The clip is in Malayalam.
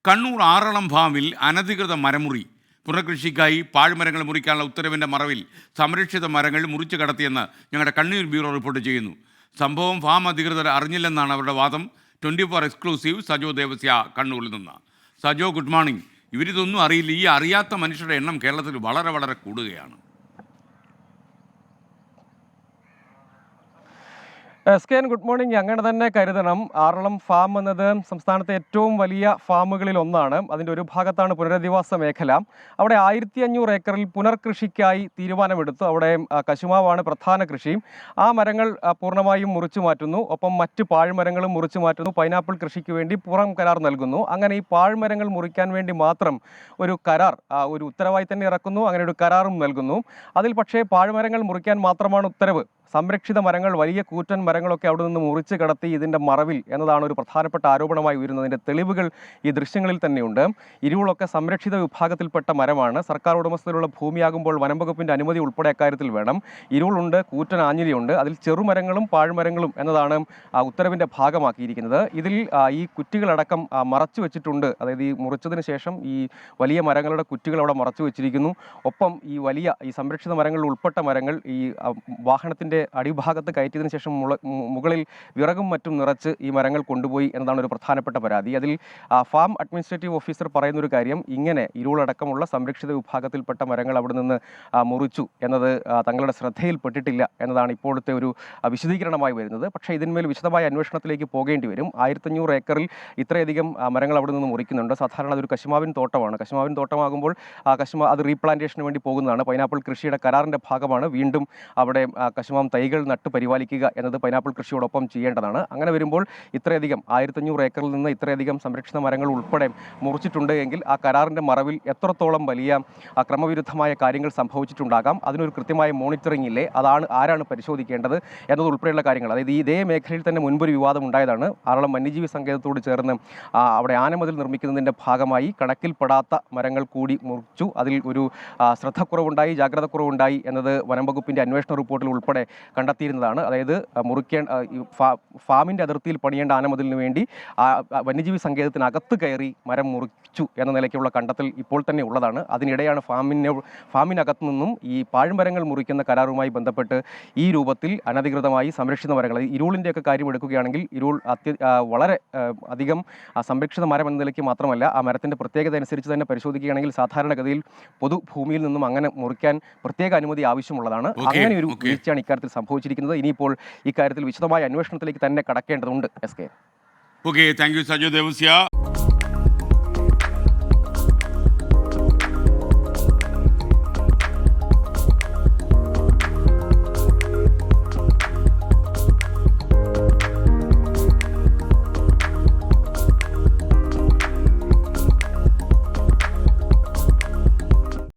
കണ്ണൂർ ആറളം ഫാമിൽ അനധികൃത മരമുറി. പുനർകൃഷിക്കായി പാഴ്മരങ്ങൾ മുറിക്കാനുള്ള ഉത്തരവിൻ്റെ മറവിൽ സംരക്ഷിത മരങ്ങൾ മുറിച്ചു കടത്തിയെന്ന് ഞങ്ങളുടെ കണ്ണൂർ ബ്യൂറോ റിപ്പോർട്ട് ചെയ്യുന്നു. സംഭവം ഫാം അധികൃതർ അറിഞ്ഞില്ലെന്നാണ് അവരുടെ വാദം. 24 എക്സ്ക്ലൂസീവ് സജോ ദേവസ്യ കണ്ണൂരിൽ നിന്ന്. Sajo, good morning. ഇവരിതൊന്നും അറിയില്ല. ഈ അറിയാത്ത മനുഷ്യരുടെ എണ്ണം കേരളത്തിൽ വളരെ വളരെ കൂടുകയാണ്. എസ്കെൻ, ഗുഡ് മോർണിംഗ്. അങ്ങനെ തന്നെ കരുതണം. ആറളം ഫാം എന്നത് സംസ്ഥാനത്തെ ഏറ്റവും വലിയ ഫാമുകളിൽ ഒന്നാണ്. അതിൻ്റെ ഒരു ഭാഗത്താണ് പുനരധിവാസ മേഖല. അവിടെ 1500 ഏക്കറിൽ പുനർകൃഷിക്കായി തീരുമാനമെടുത്തു. അവിടെ കശുമാവാണ് പ്രധാന കൃഷി. ആ മരങ്ങൾ പൂർണ്ണമായും മുറിച്ചു മാറ്റുന്നു. ഒപ്പം മറ്റ് പാഴ്മരങ്ങളും മുറിച്ചു മാറ്റുന്നു. പൈനാപ്പിൾ കൃഷിക്ക് വേണ്ടി പുറം കരാർ നൽകുന്നു. അങ്ങനെ ഈ പാഴ്മരങ്ങൾ മുറിക്കാൻ വേണ്ടി മാത്രം ഒരു കരാർ, ഒരു ഉത്തരവായി തന്നെ ഇറക്കുന്നു. അങ്ങനെ ഒരു കരാറും നൽകുന്നു. അതിൽ പക്ഷേ പാഴ്മരങ്ങൾ മുറിക്കാൻ മാത്രമാണ് ഉത്തരവ്. സംരക്ഷിത മരങ്ങൾ, വലിയ കൂറ്റൻ മരങ്ങളൊക്കെ അവിടെ നിന്ന് മുറിച്ച് കടത്തി ഇതിൻ്റെ മറവിൽ എന്നതാണ് ഒരു പ്രധാനപ്പെട്ട ആരോപണമായി ഉയരുന്നതിൻ്റെ തെളിവുകൾ ഈ ദൃശ്യങ്ങളിൽ തന്നെയുണ്ട്. ഇരുളൊക്കെ സംരക്ഷിത വിഭാഗത്തിൽപ്പെട്ട മരമാണ്. സർക്കാർ ഉടമസ്ഥതയിലുള്ള ഭൂമിയാകുമ്പോൾ വനം വകുപ്പിൻ്റെ അനുമതി ഉൾപ്പെടെ അക്കാര്യത്തിൽ വേണം. ഇരുളുണ്ട്, കൂറ്റൻ ആഞ്ഞിലിയുണ്ട്. അതിൽ ചെറുമരങ്ങളും പാഴ്മരങ്ങളും എന്നതാണ് ഉത്തരവിൻ്റെ ഭാഗമാക്കിയിരിക്കുന്നത്. ഇതിൽ ഈ കുറ്റികളടക്കം മറച്ചു വെച്ചിട്ടുണ്ട്. അതായത് ഈ മുറിച്ചതിന് ശേഷം ഈ വലിയ മരങ്ങളുടെ കുറ്റികൾ അവിടെ മറച്ചു വെച്ചിരിക്കുന്നു. ഒപ്പം ഈ വലിയ ഈ സംരക്ഷിത മരങ്ങളിൽ ഉൾപ്പെട്ട മരങ്ങൾ ഈ വാഹനത്തിൻ്റെ അടിഭാഗത്ത് കയറ്റിയതിനു ശേഷം മുകളിൽ വിറകും മറ്റും നിറച്ച് ഈ മരങ്ങൾ കൊണ്ടുപോയി എന്നതാണ് ഒരു പ്രധാനപ്പെട്ട പരാതി. അതിൽ ഫാം അഡ്മിനിസ്ട്രേറ്റീവ് ഓഫീസർ പറയുന്നൊരു കാര്യം, ഇങ്ങനെ ഇരുളടക്കമുള്ള സംരക്ഷിത വിഭാഗത്തിൽപ്പെട്ട മരങ്ങൾ അവിടെ നിന്ന് മുറിച്ചു എന്നത് തങ്ങളുടെ ശ്രദ്ധയിൽപ്പെട്ടിട്ടില്ല എന്നതാണ് ഇപ്പോഴത്തെ ഒരു വിശദീകരണമായി വരുന്നത്. പക്ഷേ ഇതിന്മേൽ വിശദമായ അന്വേഷണത്തിലേക്ക് പോകേണ്ടി വരും. 1500 ഏക്കറിൽ ഇത്രയധികം മരങ്ങൾ അവിടെ നിന്ന് മുറിക്കുന്നുണ്ട്. സാധാരണ അതൊരു കശുമാവിൻ തോട്ടമാണ്. കശുമാവിൻ തോട്ടമാകുമ്പോൾ അത് റീപ്ലാന്റേഷന് വേണ്ടി പോകുന്നതാണ്. പൈനാപ്പിൾ കൃഷിയുടെ കരാറിൻ്റെ ഭാഗമാണ്. വീണ്ടും അവിടെ കശുമാവ് തൈകൾ നട്ട് പരിപാലിക്കുക എന്നത് പൈനാപ്പിൾ കൃഷിയോടൊപ്പം ചെയ്യേണ്ടതാണ്. അങ്ങനെ വരുമ്പോൾ ഇത്രയധികം 1500 ഏക്കറിൽ നിന്ന് ഇത്രയധികം സംരക്ഷിത മരങ്ങൾ ഉൾപ്പെടെ മുറിച്ചിട്ടുണ്ട് എങ്കിൽ ആ കരാറിൻ്റെ മറവിൽ എത്രത്തോളം വലിയ ക്രമവിരുദ്ധമായ കാര്യങ്ങൾ സംഭവിച്ചിട്ടുണ്ടാകാം. അതിനൊരു കൃത്യമായ മോണിറ്ററിംഗ് ഇല്ലേ? ആരാണ് പരിശോധിക്കേണ്ടത് എന്നതുൾപ്പെടെയുള്ള കാര്യങ്ങൾ. അതായത് ഇതേ മേഖലയിൽ തന്നെ മുൻപൊരു വിവാദം ഉണ്ടായതാണ്. ആറളം വന്യജീവി സങ്കേതത്തോട് ചേർന്ന് അവിടെ ആനമതിൽ നിർമ്മിക്കുന്നതിൻ്റെ ഭാഗമായി കണക്കിൽപ്പെടാത്ത മരങ്ങൾ കൂടി മുറിച്ചു. അതിൽ ഒരു ശ്രദ്ധക്കുറവുണ്ടായി, ജാഗ്രതക്കുറവുണ്ടായി എന്നത് വനം വകുപ്പിൻ്റെ അന്വേഷണ റിപ്പോർട്ടിൽ ഉൾപ്പെടെ കണ്ടെത്തിയിരുന്നതാണ്. അതായത് ഫാമിൻ്റെ അതിർത്തിയിൽ പണിയേണ്ട ആനമതിലിന് വേണ്ടി വന്യജീവി സങ്കേതത്തിനകത്ത് കയറി മരം മുറിച്ചു എന്ന നിലയ്ക്കുള്ള കണ്ടെത്തൽ ഇപ്പോൾ തന്നെ ഉള്ളതാണ്. അതിനിടെയാണ് ഫാമിനകത്തു നിന്നും ഈ പാഴ്മരങ്ങൾ മുറിക്കുന്ന കരാറുമായി ബന്ധപ്പെട്ട് ഈ രൂപത്തിൽ അനധികൃതമായി സംരക്ഷിത മരങ്ങൾ, ഇരുളിൻ്റെയൊക്കെ കാര്യം എടുക്കുകയാണെങ്കിൽ ഇരുൾ വളരെ അധികം സംരക്ഷിത മരം എന്ന നിലയ്ക്ക് മാത്രമല്ല, ആ മരത്തിൻ്റെ പ്രത്യേകത അനുസരിച്ച് തന്നെ പരിശോധിക്കുകയാണെങ്കിൽ സാധാരണഗതിയിൽ പൊതുഭൂമിയിൽ നിന്നും അങ്ങനെ മുറിക്കാൻ പ്രത്യേക അനുമതി ആവശ്യമുള്ളതാണ്. അങ്ങനെ ഒരു വീഴ്ചയാണ് ഇക്കാര്യത്തിൽ സംഭവിച്ചിരിക്കുന്നത്. ഇനിയിപ്പോൾ ഇക്കാര്യത്തിൽ വിശദമായ അന്വേഷണത്തിലേക്ക് തന്നെ കടക്കേണ്ടതുണ്ട്. S K. Okay, thank you Sajo Devasya.